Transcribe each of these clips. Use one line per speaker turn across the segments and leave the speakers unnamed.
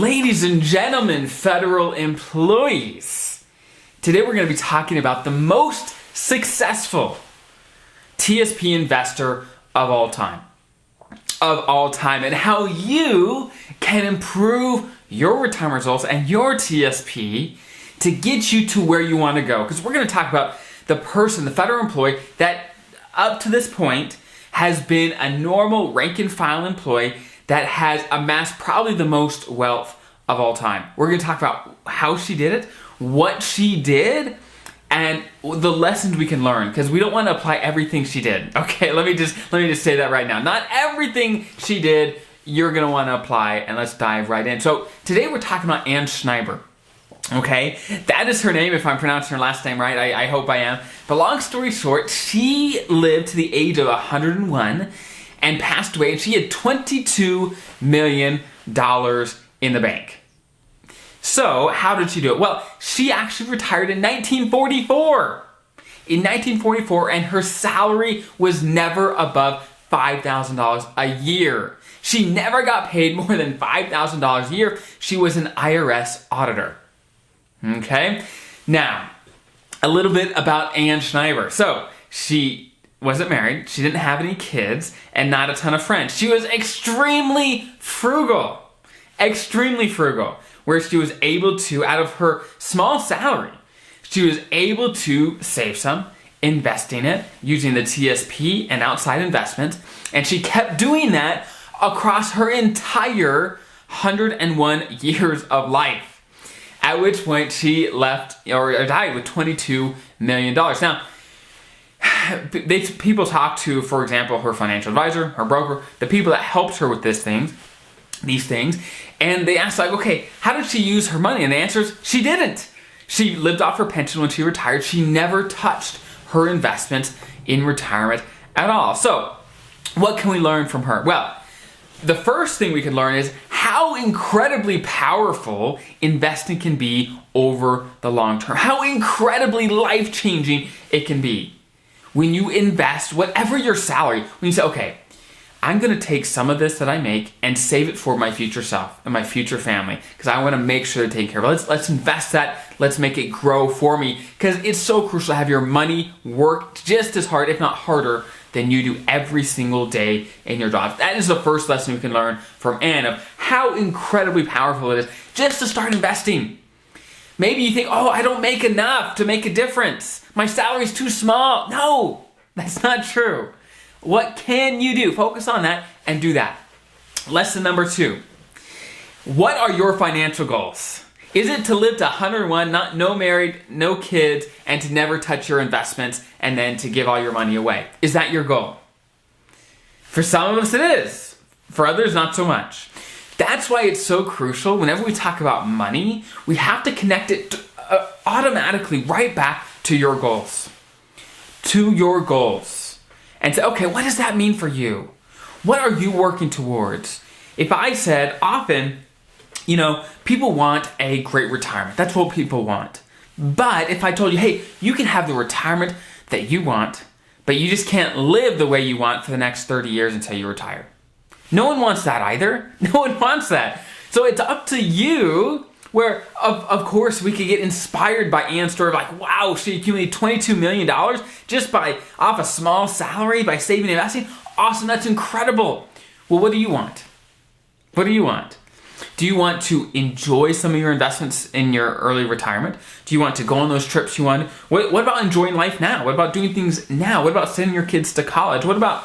Ladies and gentlemen, federal employees, today we're going to be talking about the most successful TSP investor of all time, and how you can improve your retirement results and your TSP to get you to where you want to go. Because we're going to talk about the federal employee that up to this point has been a normal rank and file employee that has amassed probably the most wealth of all time. We're going to talk about how she did it, what she did, and the lessons we can learn, because we don't want to apply everything she did. Okay, let me just say that right now. Not everything she did you're going to want to apply, and let's dive right in. So today we're talking about Ann Schneider. Okay, that is her name, if I'm pronouncing her last name right. I hope I am. But long story short, she lived to the age of 101 and passed away, and she had $22 million in the bank. So how did she do it? Well, she actually retired in 1944. And her salary was never above $5,000 a year. She never got paid more than $5,000 a year. She was an IRS auditor. Okay? Now, a little bit about Ann Schneider. So, she wasn't married, she didn't have any kids, and not a ton of friends. She was extremely frugal, where she was able to, out of her small salary, she was able to save some, investing it, using the TSP and outside investment, and she kept doing that across her entire 101 years of life, at which point she left or died with $22 million. Now, people talk to, for example, her financial advisor, her broker, the people that helped her with these things, and they asked, like, okay, how did she use her money? And the answer is, she didn't. She lived off her pension when she retired. She never touched her investments in retirement at all. So, what can we learn from her? Well, the first thing we can learn is how incredibly powerful investing can be over the long term. How incredibly life-changing it can be. When you invest, whatever your salary, when you say, okay, I'm going to take some of this that I make and save it for my future self and my future family, because I want to make sure to take care of it. Let's invest that. Let's make it grow for me, because it's so crucial to have your money work just as hard, if not harder, than you do every single day in your job. That is the first lesson we can learn from Ann, of how incredibly powerful it is just to start investing. Maybe you think, oh, I don't make enough to make a difference. My salary's too small. No, that's not true. What can you do? Focus on that and do that. Lesson number 2. What are your financial goals? Is it to live to 101, no married, no kids, and to never touch your investments, and then to give all your money away? Is that your goal? For some of us it is. For others, not so much. That's why it's so crucial, whenever we talk about money, we have to connect it automatically right back to your goals. To your goals. And say, okay, what does that mean for you? What are you working towards? If I said, often, people want a great retirement. That's what people want. But if I told you, hey, you can have the retirement that you want, but you just can't live the way you want for the next 30 years until you retire. No one wants that either. No one wants that. So it's up to you, where, of course, we could get inspired by Ann's story, like, wow, she accumulated $22 million just off a small salary, by saving and investing. Awesome, that's incredible. Well, what do you want? What do you want? Do you want to enjoy some of your investments in your early retirement? Do you want to go on those trips you want? What about enjoying life now? What about doing things now? What about sending your kids to college? What about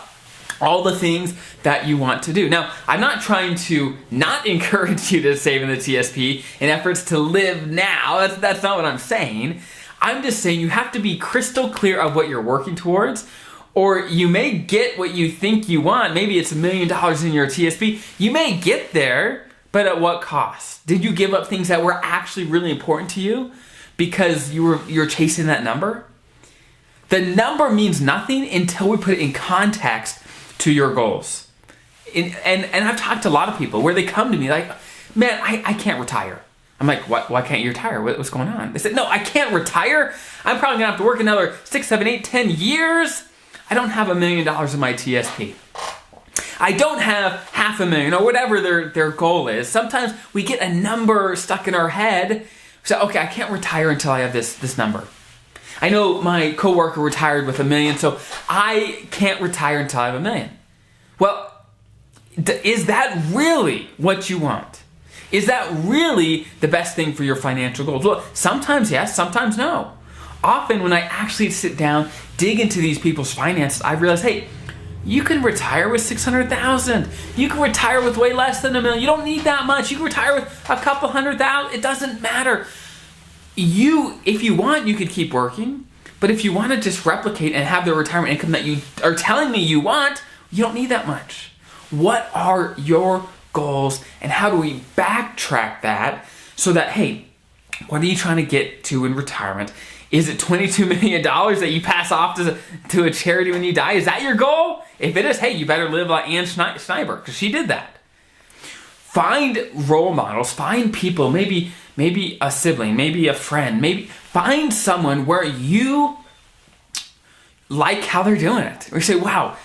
all the things that you want to do? Now, I'm not trying to not encourage you to save in the TSP in efforts to live now. That's not what I'm saying. I'm just saying you have to be crystal clear of what you're working towards, or you may get what you think you want. Maybe it's $1 million in your TSP. You may get there, but at what cost? Did you give up things that were actually really important to you because you're chasing that number? The number means nothing until we put it in context to your goals. And I've talked to a lot of people where they come to me like, man, I can't retire. I'm like, why can't you retire? What's going on? They said, no, I can't retire. I'm probably gonna have to work another 6, 7, 8, 10 years. I don't have $1 million in my TSP. I don't have $500,000 or whatever their goal is. Sometimes we get a number stuck in our head. So, okay, I can't retire until I have this number. I know my coworker retired with $1 million, so I can't retire until I have $1 million. Well, is that really what you want? Is that really the best thing for your financial goals? Well, sometimes yes, sometimes no. Often when I actually sit down, dig into these people's finances, I realize, hey, you can retire with $600,000. You can retire with way less than $1 million. You don't need that much. You can retire with a couple $100,000. It doesn't matter. If you want, you could keep working. But if you want to just replicate and have the retirement income that you are telling me you want, you don't need that much. What are your goals, and how do we backtrack that so that, hey, what are you trying to get to in retirement? Is it $22 million that you pass off to a charity when you die? Is that your goal? If it is, hey, you better live like Ann Schneider, because she did that. Find role models, find people, maybe a sibling, maybe a friend, maybe find someone where you like how they're doing it. Or you say, wow,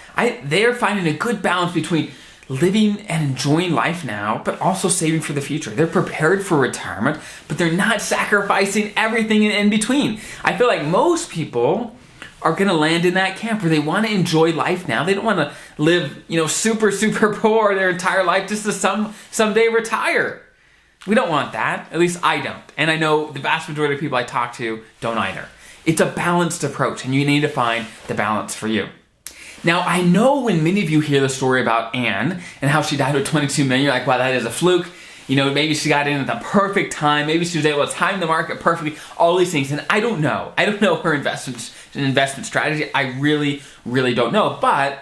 they're finding a good balance between living and enjoying life now, but also saving for the future. They're prepared for retirement, but they're not sacrificing everything in between. I feel like most people are going to land in that camp where they want to enjoy life now. They don't want to live, super, super poor their entire life just to someday retire. We don't want that. At least I don't. And I know the vast majority of people I talk to don't either. It's a balanced approach, and you need to find the balance for you. Now, I know when many of you hear the story about Ann and how she died with $22 million, you're like, wow, that is a fluke. Maybe she got in at the perfect time. Maybe she was able to time the market perfectly. All these things. And I don't know. I don't know her investment strategy. I really, really don't know. But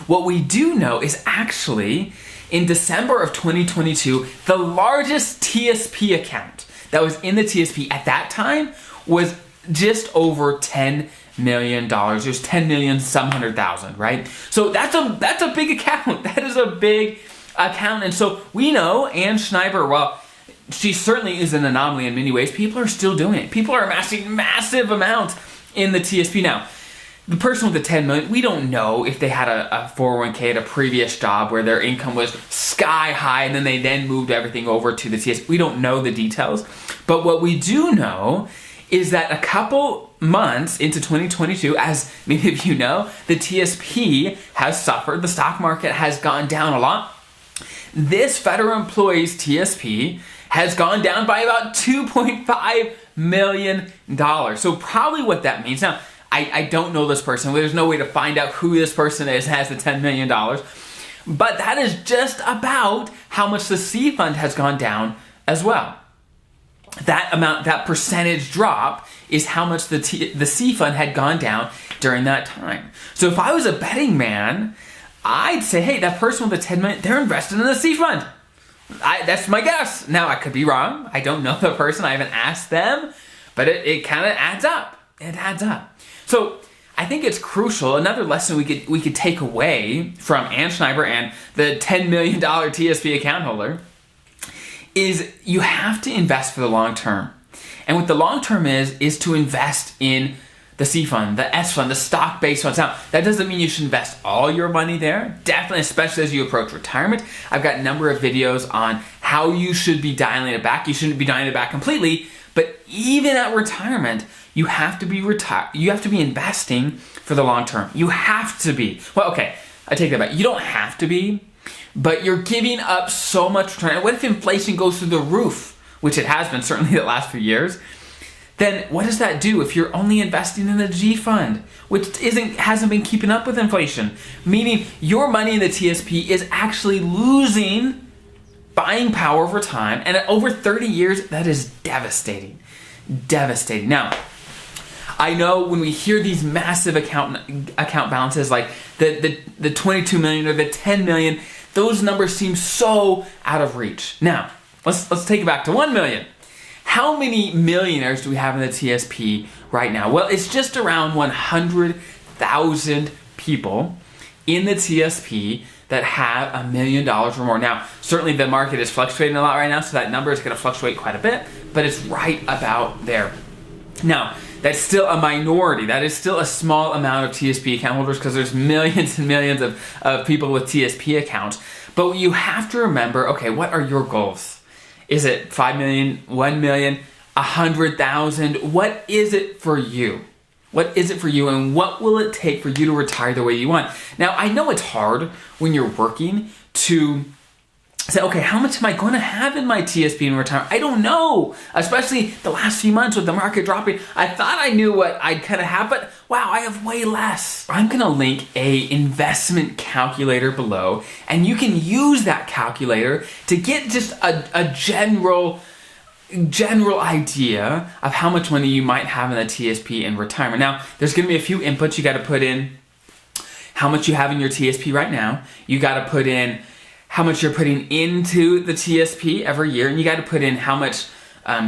what we do know is actually in December of 2022, the largest TSP account that was in the TSP at that time was just over $10 million. There's 10 million some 100,000, right? So that's a big account. That is a big account. And so we know Ann Schneider, well, she certainly is an anomaly in many ways. People are still doing it. People are amassing massive amounts in the TSP. Now, the person with the 10 million, we don't know if they had a 401k at a previous job where their income was sky high and then they moved everything over to the TSP. We don't know the details. But what we do know is that a couple months into 2022, as many of you know, the TSP has suffered. The stock market has gone down a lot. This federal employee's TSP has gone down by about $2.5 million. So probably what that means. Now, I don't know this person. There's no way to find out who this person is and has the $10 million. But that is just about how much the C fund has gone down as well. That amount, that percentage drop is how much the C fund had gone down during that time. So if I was a betting man, I'd say, hey, that person with the 10 million, they're invested in the C fund. That's my guess. Now, I could be wrong. I don't know the person. I haven't asked them, but it kind of adds up. It adds up. So I think it's crucial. Another lesson we could take away from Ann Schneider and the $10 million TSP account holder is you have to invest for the long term. And what the long term is to invest in the C fund, the S fund, the stock-based funds. Now, that doesn't mean you should invest all your money there. Definitely, especially as you approach retirement. I've got a number of videos on how you should be dialing it back. You shouldn't be dialing it back completely, but even at retirement, you have to be investing for the long term. You have to be. Well, okay, I take that back. You don't have to be, but you're giving up so much return. What if inflation goes through the roof, which it has been certainly the last few years? Then what does that do if you're only investing in the G fund, which hasn't been keeping up with inflation? Meaning your money in the TSP is actually losing buying power over time, and at over 30 years, that is devastating. Devastating. Now, I know when we hear these massive account balances like the 22 million or the 10 million, those numbers seem so out of reach. Now, let's take it back to 1 million. How many millionaires do we have in the TSP right now? Well, it's just around 100,000 people in the TSP that have $1 million or more. Now, certainly the market is fluctuating a lot right now, so that number is going to fluctuate quite a bit, but it's right about there. Now, that's still a minority. That is still a small amount of TSP account holders because there's millions and millions of people with TSP accounts. But you have to remember, okay, what are your goals? Is it 5 million, 1 million, 100,000? What is it for you? What is it for you, and what will it take for you to retire the way you want? Now, I know it's hard when you're working to say, okay, how much am I going to have in my TSP in retirement? I don't know, especially the last few months with the market dropping. I thought I knew what I'd kind of have, but wow, I have way less. I'm going to link a investment calculator below, and you can use that calculator to get just a general idea of how much money you might have in the TSP in retirement. Now, there's going to be a few inputs you got to put in. How much you have in your TSP right now. You got to put in how much you're putting into the TSP every year, and you got to put in how much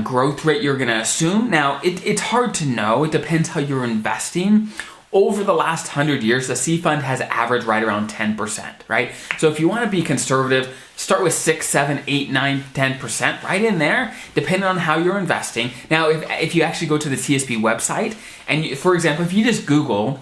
growth rate you're going to assume. Now, it's hard to know. It depends how you're investing. Over the last 100 years, the C fund has averaged right around 10%, right? So if you want to be conservative, start with 6, 7, 8, 9, 10%, right in there, depending on how you're investing. Now, if you actually go to the TSP website, and for example, if you just Google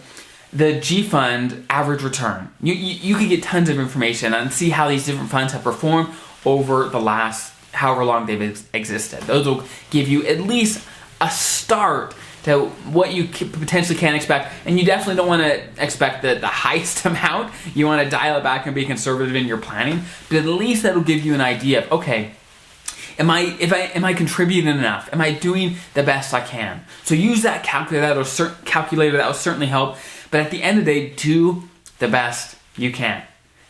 the G fund average return, you can get tons of information and see how these different funds have performed over the last however long they've existed. Those will give you at least a start to what you potentially can expect, and you definitely don't want to expect the highest amount. You want to dial it back and be conservative in your planning, but at least that'll give you an idea of, okay, am I contributing enough? Am I doing the best I can? So use that calculator. That will certainly help. But at the end of the day, do the best you can.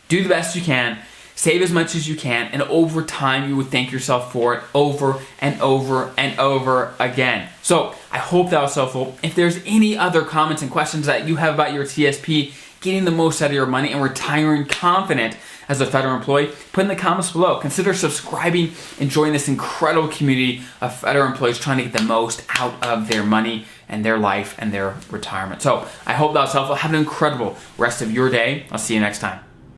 Do the best you can. Save as much as you can, and over time you would thank yourself for it over and over and over again. So I hope that was helpful. If there's any other comments and questions that you have about your TSP, getting the most out of your money and retiring confident as a federal employee, put in the comments below. Consider subscribing and join this incredible community of federal employees trying to get the most out of their money and their life and their retirement. So I hope that was helpful. Have an incredible rest of your day. I'll see you next time.